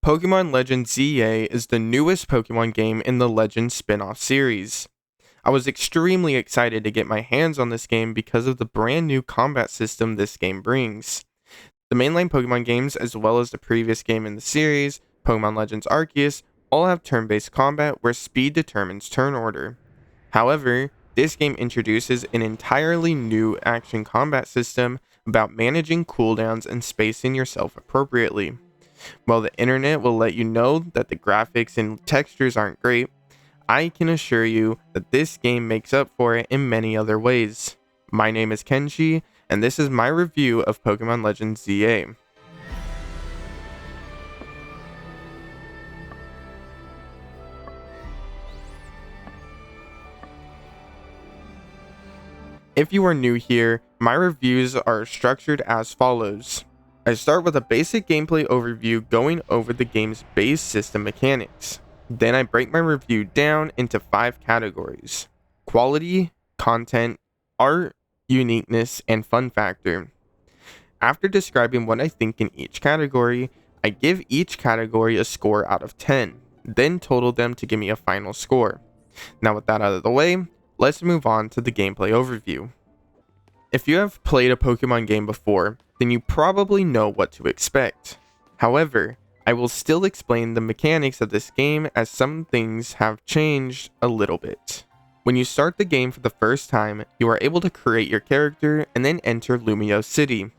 Pokemon Legends ZA is the newest Pokemon game in the Legends spin-off series. I was extremely excited to get my hands on this game because of the brand new combat system this game brings. The mainline Pokemon games, as well as the previous game in the series, Pokemon Legends Arceus, all have turn-based combat where speed determines turn order. However, this game introduces an entirely new action combat system about managing cooldowns and spacing yourself appropriately. While the internet will let you know that the graphics and textures aren't great, I can assure you that this game makes up for it in many other ways. My name is Kenshi, and this is my review of Pokemon Legends ZA. If you are new here, my reviews are structured as follows. I start with a basic gameplay overview going over the game's base system mechanics. Then I break my review down into 5 categories: quality, content, art, uniqueness, and fun factor. After describing what I think in each category, I give each category a score out of 10, then total them to give me a final score. Now with that out of the way, let's move on to the gameplay overview. If you have played a Pokemon game before, then you probably know what to expect. However, I will still explain the mechanics of this game as some things have changed a little bit. When you start the game for the first time, you are able to create your character and then enter Lumiose City.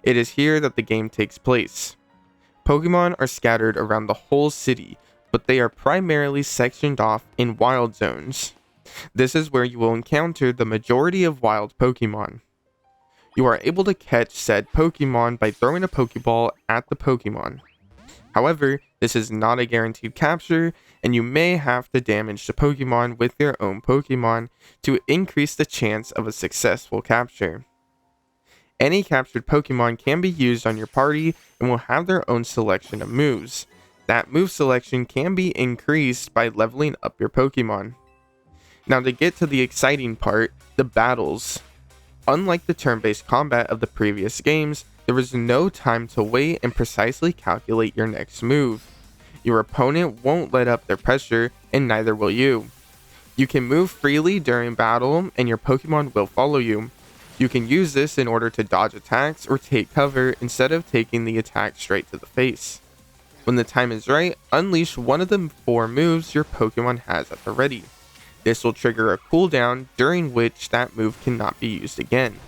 It is here that the game takes place. Pokemon are scattered around the whole city, but they are primarily sectioned off in wild zones. This is where you will encounter the majority of wild Pokemon. You are able to catch said Pokemon by throwing a Pokeball at the Pokemon. However, this is not a guaranteed capture, and you may have to damage the Pokemon with your own Pokemon to increase the chance of a successful capture. Any captured Pokemon can be used on your party and will have their own selection of moves. That move selection can be increased by leveling up your Pokemon. Now to get to the exciting part, the battles. Unlike the turn-based combat of the previous games, there is no time to wait and precisely calculate your next move. Your opponent won't let up their pressure, and neither will you. You can move freely during battle, and your Pokemon will follow you. You can use this in order to dodge attacks or take cover instead of taking the attack straight to the face. When the time is right, unleash one of the 4 moves your Pokemon has at the ready. This will trigger a cooldown during which that move cannot be used again.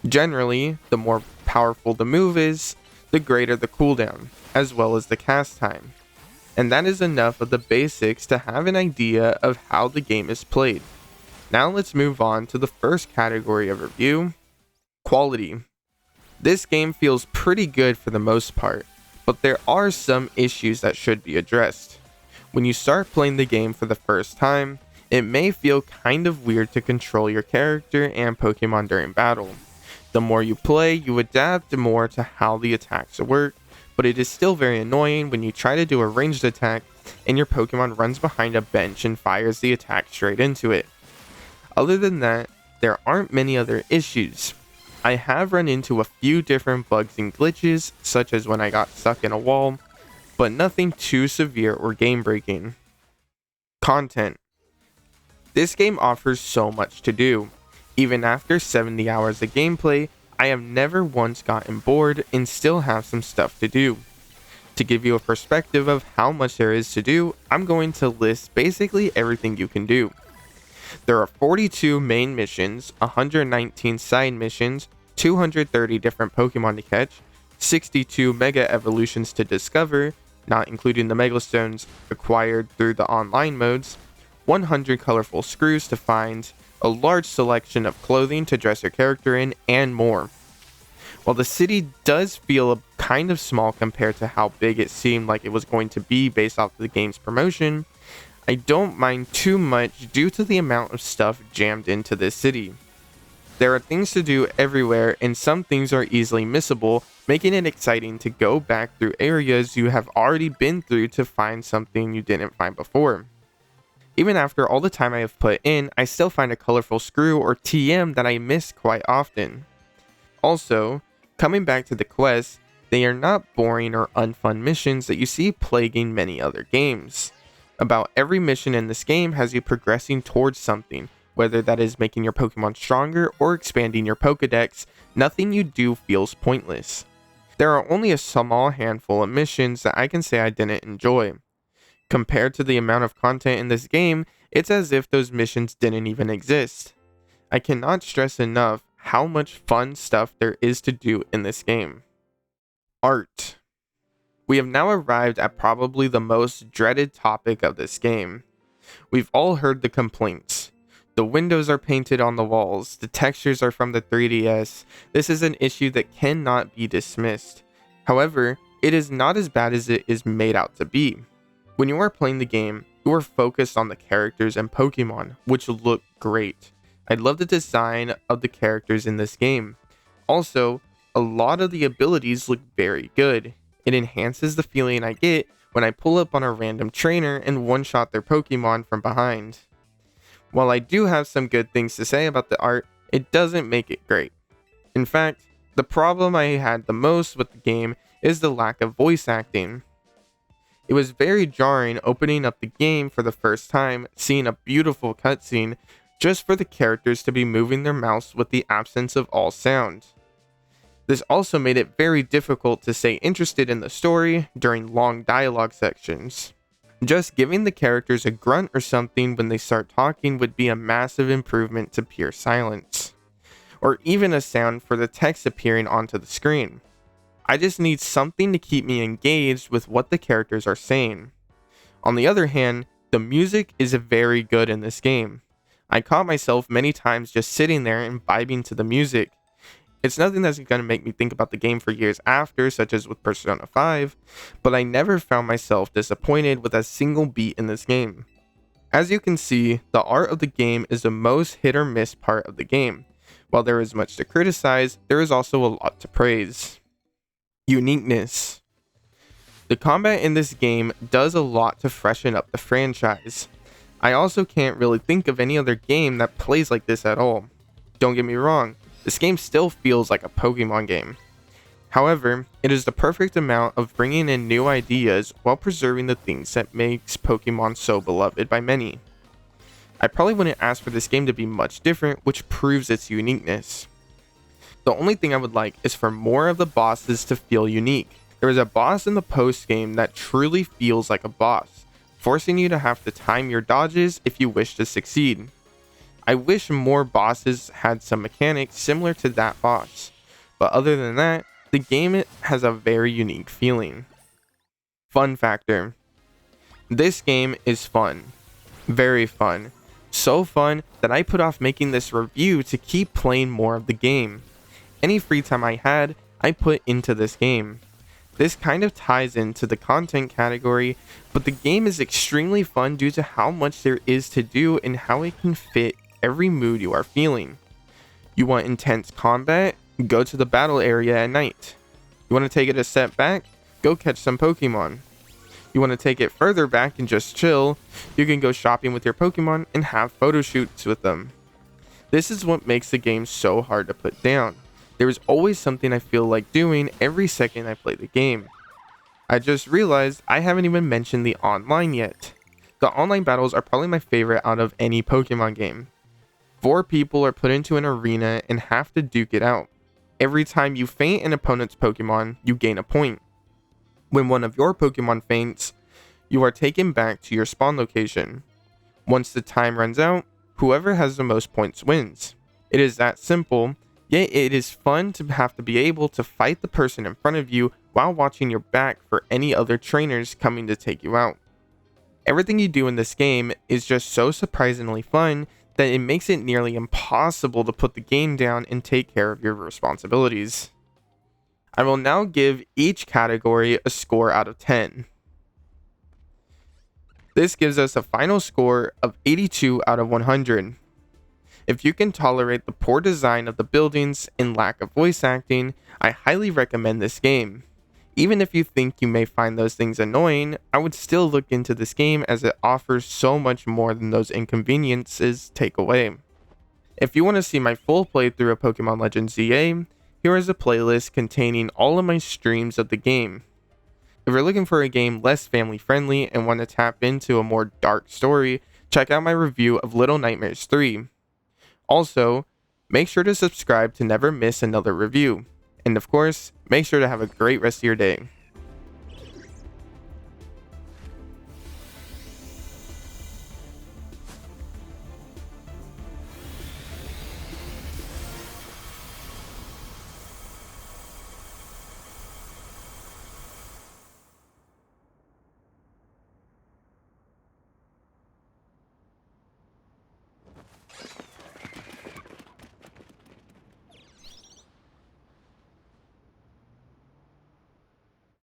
Generally, the more powerful the move is, the greater the cooldown, as well as the cast time. And that is enough of the basics to have an idea of how the game is played. Now let's move on to the first category of review, quality. This game feels pretty good for the most part, but there are some issues that should be addressed. When you start playing the game for the first time, it may feel kind of weird to control your character and Pokemon during battle. The more you play, you adapt more to how the attacks work, but it is still very annoying when you try to do a ranged attack and your Pokemon runs behind a bench and fires the attack straight into it. Other than that, there aren't many other issues. I have run into a few different bugs and glitches, such as when I got stuck in a wall, but nothing too severe or game breaking. Content. This game offers so much to do. Even after 70 hours of gameplay, I have never once gotten bored and still have some stuff to do. To give you a perspective of how much there is to do, I'm going to list basically everything you can do. There are 42 main missions, 119 side missions, 230 different Pokemon to catch, 62 Mega Evolutions to discover, not including the Mega Stones acquired through the online modes, 100 colorful screws to find, a large selection of clothing to dress your character in, and more. While the city does feel kind of small compared to how big it seemed like it was going to be based off of the game's promotion, I don't mind too much due to the amount of stuff jammed into this city. There are things to do everywhere, and some things are easily missable, making it exciting to go back through areas you have already been through to find something you didn't find before. Even after all the time I have put in, I still find a colorful screw or TM that I miss quite often. Also, coming back to the quest, They are not boring or unfun missions that you see plaguing many other games. About every mission in this game has you progressing towards something, whether that is making your Pokemon stronger or expanding your Pokedex. Nothing you do feels pointless. There are only a small handful of missions that I can say I didn't enjoy. Compared to the amount of content in this game, it's as if those missions didn't even exist. I cannot stress enough how much fun stuff there is to do in this game. Art. We have now arrived at probably the most dreaded topic of this game. We've all heard the complaints. The windows are painted on the walls, the textures are from the 3DS. This is an issue that cannot be dismissed. However, it is not as bad as it is made out to be. When you are playing the game, you are focused on the characters and Pokemon, which look great. I love the design of the characters in this game. Also, a lot of the abilities look very good. It enhances the feeling I get when I pull up on a random trainer and one-shot their Pokemon from behind. While I do have some good things to say about the art, it doesn't make it great. In fact, the problem I had the most with the game is the lack of voice acting. It was very jarring opening up the game for the first time, seeing a beautiful cutscene, just for the characters to be moving their mouths with the absence of all sound. This also made it very difficult to stay interested in the story during long dialogue sections. Just giving the characters a grunt or something when they start talking would be a massive improvement to pure silence, or even a sound for the text appearing onto the screen. I just need something to keep me engaged with what the characters are saying. On the other hand, the music is very good in this game. I caught myself many times just sitting there and vibing to the music. It's nothing that's going to make me think about the game for years after, such as with Persona 5, but I never found myself disappointed with a single beat in this game. As you can see, the art of the game is the most hit or miss part of the game. While there is much to criticize, there is also a lot to praise. Uniqueness. The combat in this game does a lot to freshen up the franchise. I also can't really think of any other game that plays like this at all. Don't get me wrong, this game still feels like a Pokemon game. However, it is the perfect amount of bringing in new ideas while preserving the things that makes Pokemon so beloved by many. I probably wouldn't ask for this game to be much different, which proves its uniqueness. The only thing I would like is for more of the bosses to feel unique. There is a boss in the post game that truly feels like a boss, forcing you to have to time your dodges if you wish to succeed. I wish more bosses had some mechanics similar to that boss, but other than that, the game has a very unique feeling. Fun factor. This game is fun. Very fun. So fun that I put off making this review to keep playing more of the game. Any free time I had, I put into this game. This kind of ties into the content category, but the game is extremely fun due to how much there is to do and how it can fit every mood you are feeling. You want intense combat? Go to the battle area at night. You want to take it a step back? Go catch some Pokemon. You want to take it further back and just chill? You can go shopping with your Pokemon and have photo shoots with them. This is what makes the game so hard to put down. There is always something I feel like doing every second I play the game. I just realized I haven't even mentioned the online yet. The online battles are probably my favorite out of any Pokemon game. 4 people are put into an arena and have to duke it out. Every time you faint an opponent's Pokemon, you gain a point. When one of your Pokemon faints, you are taken back to your spawn location. Once the time runs out, whoever has the most points wins. It is that simple. Yet it is fun to have to be able to fight the person in front of you while watching your back for any other trainers coming to take you out. Everything you do in this game is just so surprisingly fun that it makes it nearly impossible to put the game down and take care of your responsibilities. I will now give each category a score out of 10. This gives us a final score of 82 out of 100. If you can tolerate the poor design of the buildings and lack of voice acting, I highly recommend this game. Even if you think you may find those things annoying, I would still look into this game as it offers so much more than those inconveniences take away. If you want to see my full playthrough of Pokemon Legends ZA, here is a playlist containing all of my streams of the game. If you're looking for a game less family friendly and want to tap into a more dark story, check out my review of Little Nightmares 3. Also, make sure to subscribe to never miss another review. And of course, make sure to have a great rest of your day.